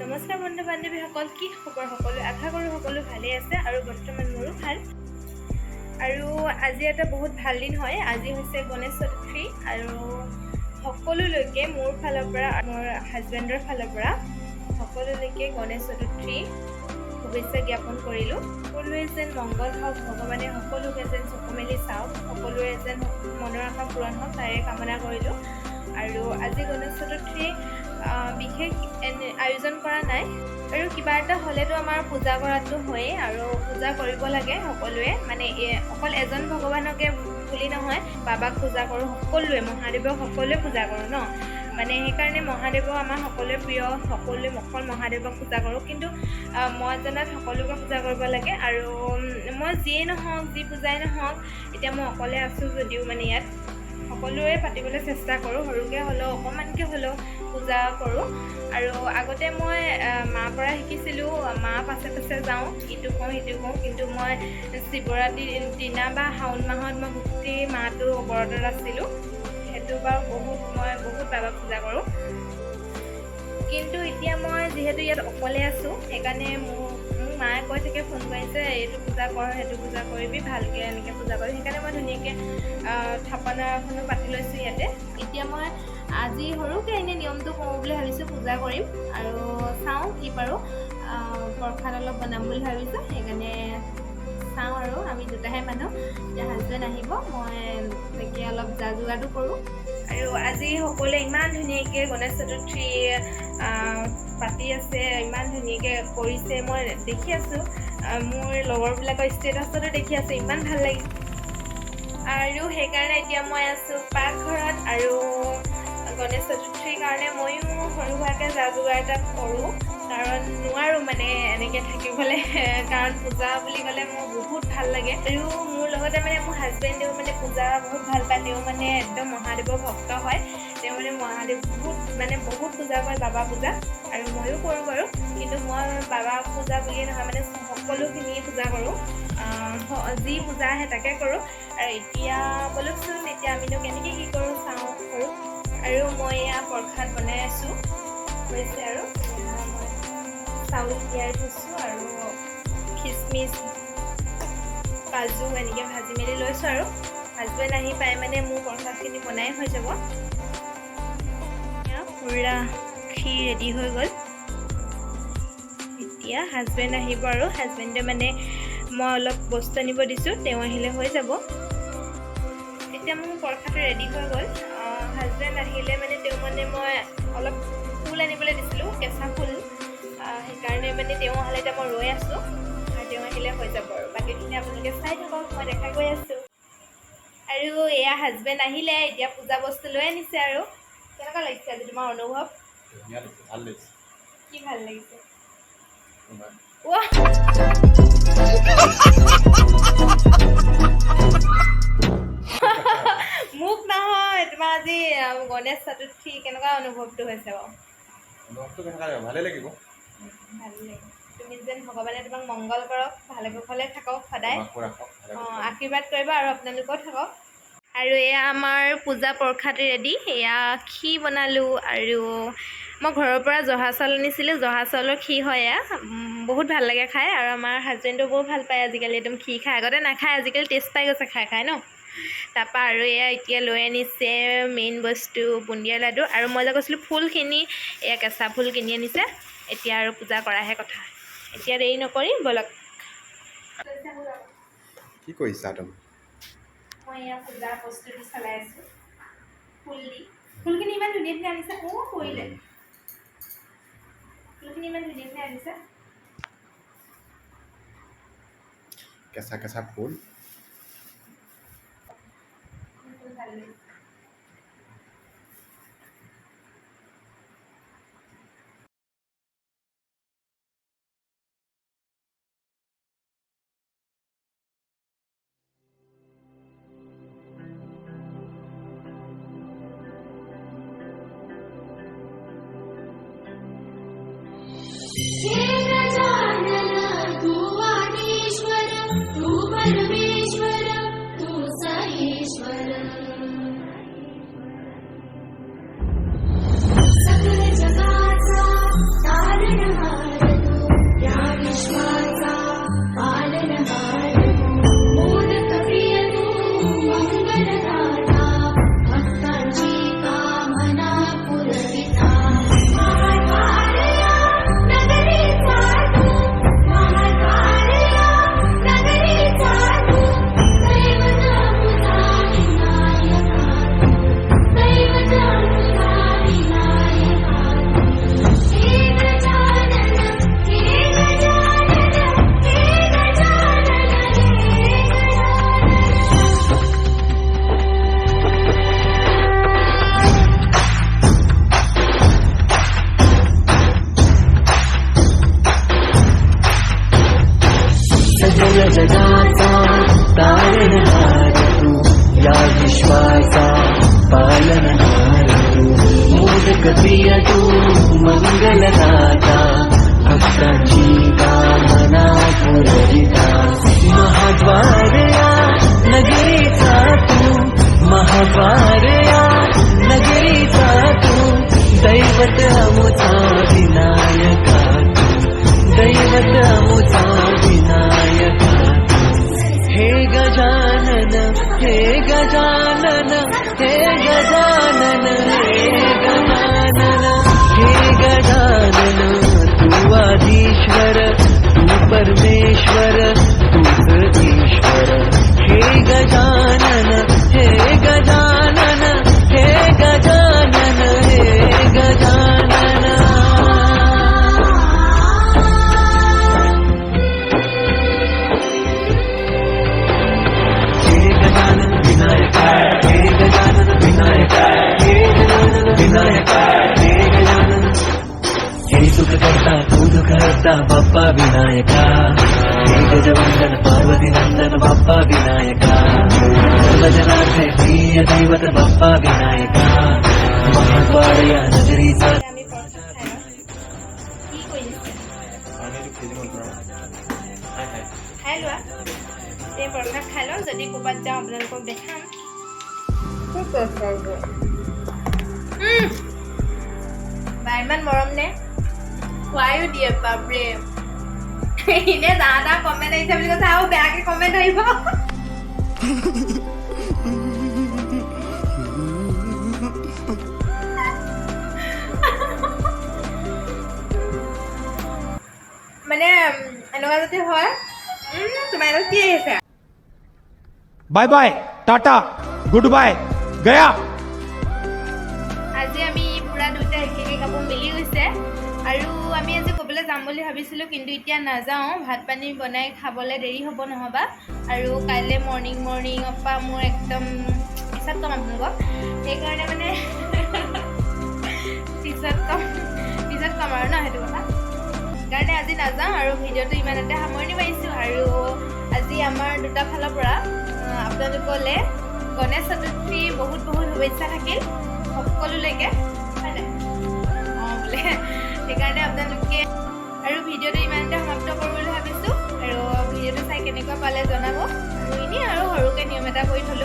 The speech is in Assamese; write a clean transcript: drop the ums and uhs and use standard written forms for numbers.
নমস্কাৰ বন্ধু বান্ধৱীসকল, কি খবৰ সকলো? আশা কৰোঁ সকলো ভালেই আছে আৰু বৰ্তমান মোৰো ভাল। আৰু আজি এটা বহুত ভাল দিন হয়। আজি হৈছে গণেশ চতুৰ্থী আৰু সকলোলৈকে মোৰ ফালৰ পৰা, মোৰ হাজবেণ্ডৰ ফালৰ পৰা সকলোলৈকে গণেশ চতুৰ্থী শুভেচ্ছা জ্ঞাপন কৰিলোঁ। সকলোৱে যেন মংগল হওক, ভগৱানে সকলোকে যেন চকু মেলি চাওক, সকলোৰে যেন মনৰ আশা পূৰণ হওক তাৰে কামনা কৰিলোঁ। আৰু আজি গণেশ চতুৰ্থী বিশেষ আয়োজন কৰা নাই, আৰু কিবা এটা হ'লেতো আমাৰ পূজা কৰাটো হয়েই, আৰু পূজা কৰিব লাগে সকলোৱে, মানে অকল এজন ভগৱানকে বুলি নহয়, বাবাক পূজা কৰোঁ, সকলোৱে মহাদেৱক সকলোৱে পূজা কৰোঁ ন, মানে সেইকাৰণে মহাদেৱক আমাৰ সকলোৱে প্ৰিয়, সকলোৱে অকল মহাদেৱক পূজা কৰোঁ। কিন্তু মই জনাত সকলোকে পূজা কৰিব লাগে। আৰু মই যিয়েই নহওক, যি পূজাই নহওক, এতিয়া মই অকলে আছোঁ যদিও মানে ইয়াত সকলোৱে পাতিবলৈ চেষ্টা কৰোঁ, সৰুকৈ হ'লেও অকণমানকৈ হ'লেও পূজা কৰোঁ। আৰু আগতে মই মাৰ পৰা শিকিছিলোঁ, মা পাছে পাছে যাওঁ, ইটো কওঁ সিটো কওঁ, কিন্তু মই শিৱৰাত্ৰিৰ দিনা বা শাওণ মাহত মই গোটেই মাহটো ব্ৰতত আছিলোঁ, সেইটো বাৰু মই বহুত বাবা পূজা কৰোঁ। কিন্তু এতিয়া মই যিহেতু ইয়াত অকলে আছোঁ, সেইকাৰণে মোক মায়ে কৈ থাকে, ফোন কৰিছে, এইটো পূজা কৰ, সেইটো পূজা কৰিবি, ভালকৈ এনেকৈ পূজা কৰিবি। সেইকাৰণে মই ধুনীয়াকৈ থাপনা এখনো পাতি লৈছোঁ ইয়াতে। এতিয়া মই আজি সৰুকৈ এনেই নিয়মটো কৰোঁ বুলি ভাবিছোঁ, পূজা কৰিম আৰু চাওঁ কি পাৰোঁ। প্ৰসাদ অলপ বনাম বুলি ভাবিছোঁ, সেইকাৰণে চাওঁ। আৰু আমি দুটাহে মানুহ, এতিয়া হাজবেণ্ড আহিব, মই তাকে অলপ যা যোগাৰটো কৰোঁ। আৰু আজি সকলোৱে ইমান ধুনীয়াকৈ গণেশ চতুৰ্থী পাতি আছে, ইমান ধুনীয়াকৈ কৰিছে, মই দেখি আছোঁ, মোৰ লগৰবিলাকৰ ষ্টেটাছতো দেখি আছোঁ, ইমান ভাল লাগিছে। আৰু সেইকাৰণে এতিয়া মই আছোঁ পাকঘৰত, আৰু গণেশ চতুৰ্থীৰ কাৰণে ময়ো সৰু সুৰাকৈ যা যোগাৰ এটা কৰোঁ, কাৰণ নোৱাৰোঁ মানে এনেকৈ থাকিবলৈ, কাৰণ পূজা বুলি ক'লে মোৰ বহুত ভাল লাগে। আৰু মোৰ লগতে মানে মোৰ হাজবেণ্ডেও মানে পূজা বহুত ভাল পায়, তেওঁ মানে একদম মহাদেৱৰ ভক্ত হয়, তেওঁ মানে মহাদেৱ বহুত পূজা কৰে, বাবা পূজা, আৰু ময়ো কৰোঁ বাৰু, কিন্তু মই বাবা পূজা বুলিয়ে নহয়, মানে সকলোখিনিয়ে পূজা কৰোঁ, যি পূজা আহে তাকে কৰোঁ। আৰু এতিয়া বলকচোন, এতিয়া আমিনো কেনেকৈ কি কৰোঁ চাওঁ কৰোঁ। আৰু মই এয়া প্ৰসাদ বনাই আছোঁ, হৈছে আৰু মই চাউল তিয়াই থৈছোঁ, আৰু খিচমিচ কাজু এনেকৈ ভাজি মেলি লৈছোঁ। আৰু হাজবেণ্ড আহি পাই মানে মোৰ প্ৰসাদখিনি বনাই হৈ যাব। পুৰা খীৰ ৰেডি হৈ গ'ল। এতিয়া হাজবেণ্ড আহিব, আৰু হাজবেণ্ডে মানে মই অলপ বস্তু আনিব দিছোঁ, তেওঁ আহিলে হৈ যাব। এতিয়া মোৰ প্ৰসাদটো ৰেডি হৈ গ'ল। হাজবেণ্ড আহিলে মানে তেওঁ মানে মই অলপ ফুল আনিবলৈ দিছিলোঁ, কেঁচা ফুল, সেইকাৰণে মানে তেওঁ আহিলে এতিয়া মই ৰৈ আছোঁ, আৰু তেওঁ আহিলে হৈ যাব। আৰু বাকীখিনি আপোনালোকে চাই থাকক, মই দেখা গৈ আছোঁ। আৰু এয়া হাজবেণ্ড আহিলে, এতিয়া পূজা বস্তু লৈ আনিছে। আৰু কেনেকুৱা লাগিছে আজি তোমাৰ অনুভৱ? ভাল লাগিছে। কি ভাল লাগিছে? মোক নহয়, তোমাৰ আজি গণেশ চতুৰ্থী কেনেকুৱা অনুভৱটো হৈছে বাৰু? অনুভৱটো কেনেকুৱা ভালেই লাগিব। ভালেই লাগিব। তুমি যেন ভগৱানে তোমাক মংগল কৰক, ভালে কুশলে থাকক সদায়, আশীৰ্বাদ কৰিব, আৰু আপোনালোকেও থাকক। আৰু এয়া আমাৰ পূজা প্ৰসাদ ৰেডি। এয়া খীৰ বনালোঁ, আৰু মই ঘৰৰ পৰা জহা চাউল আনিছিলোঁ, জহা চাউলৰ খীৰ হয় এয়া, বহুত ভাল লাগে খাই, আৰু আমাৰ হাজবেণ্ডেও বহুত ভাল পায় আজিকালি, একদম খীৰ খাই, আগতে নাখায়, আজিকালি টেষ্ট পাই গৈছে খাই ন। তাৰপৰা আৰু এয়া এতিয়া লৈ আনিছে মেইন বস্তু, বুন্দিয়া লাডু, আৰু মই যে কৈছিলোঁ ফুলখিনি, এয়া কেঁচা ফুল কিনি আনিছে। এতিয়া আৰু পূজা কৰাহে কথা, এতিয়া দেৰি নকৰি ব'লক। কি কৰিছা তুমি? মই এয়া পূজাৰ প্ৰস্তুতি চলাই আছোঁ, ফুলখিনি ইমান ধুনীয়া ধুনীয়া আনিছে। কৰিলে ফুলখিনি ইমান ধুনীয়া ধুনীয়া আনিছে, কেঁচা কেঁচা ফুল। ভাল লাগিছে। हे गजानन तू आदिश्वर तू परमेश्वर जगाचा तारणहार तू या विश्वाचा पालनहार तू मोदक प्रिय तू मंगलदाता भक्तांची कामना पुरविता महाद्वारया नगरीचा तू महाद्वारया नगरीचा तू दैवत अमुचा विनायका दैवत अमुचा विनायका हे गजानन हे गजानन हे गजानन हे गजानन हे गजानन तू आधीश्वर तू परमेश्वर तूच ईश्वर हे गजानन हे गजानन हे गजानन हे गजानन विनायका हे गजानन विनायका हे गजानन विनायका हे गजानन हे सुख करता तू दुख हरता बाप्पा विनायका हे गजवंदन पार्वती नंदन बाप्पा विनायका सर्वजनार्थे प्रिय दैवत बाप्पा विनायका महाद्वारया नगरीचा আমি প্ৰসাদ খাই লওঁ কি কৰিছে খাই লোৱা এই প্ৰসাদ খাই লওঁ যদি ক'ৰবাত যাওঁ আপোনালোকক দেখাম বা ইমান মৰম নে খুৱাইও দিয়ে বাপৰে এনে যা কমেণ্ট আহিছে বুলি কৈছে আৰু বেয়াকে কমেণ্ট আহিব মানে এনেকুৱা যদি হয় তোমাৰ কি আহিছে bye bye tata goodbye गया আজি আমি পুৰা দুটা একেলগে কাপোৰ মিলি গৈছে আৰু আমি আজি ক'বলৈ যাম বুলি ভাবিছিলোঁ কিন্তু এতিয়া নাযাওঁ ভাত পানী বনাই খাবলৈ দেৰি হ'ব নহ'বা আৰু কাইলৈ মৰ্ণিঙৰ পৰা মোৰ একদম পিছত কম আপোনালোকক সেইকাৰণে মানে পিছত কম আৰু ন সেইটো কথা সেইকাৰণে আজি নাযাওঁ আৰু ভিডিঅ'টো ইমানতে সামৰণি মাৰিছোঁ আৰু আজি আমাৰ দুটা ফালৰ পৰা আপোনালোকলৈ গণেশ চতুৰ্থী বহুত শুভেচ্ছা থাকিল সকলোলৈকে হয় নাই অঁ বোলে সেইকাৰণে আপোনালোকে আৰু ভিডিঅ'টো ইমানতে সমাপ্ত কৰোঁ বুলি ভাবিছোঁ আৰু ভিডিঅ'টো চাই কেনেকুৱা পালে জনাব আৰু এনেই আৰু সৰুকৈ নিয়ম এটা কৰি থ'লোঁ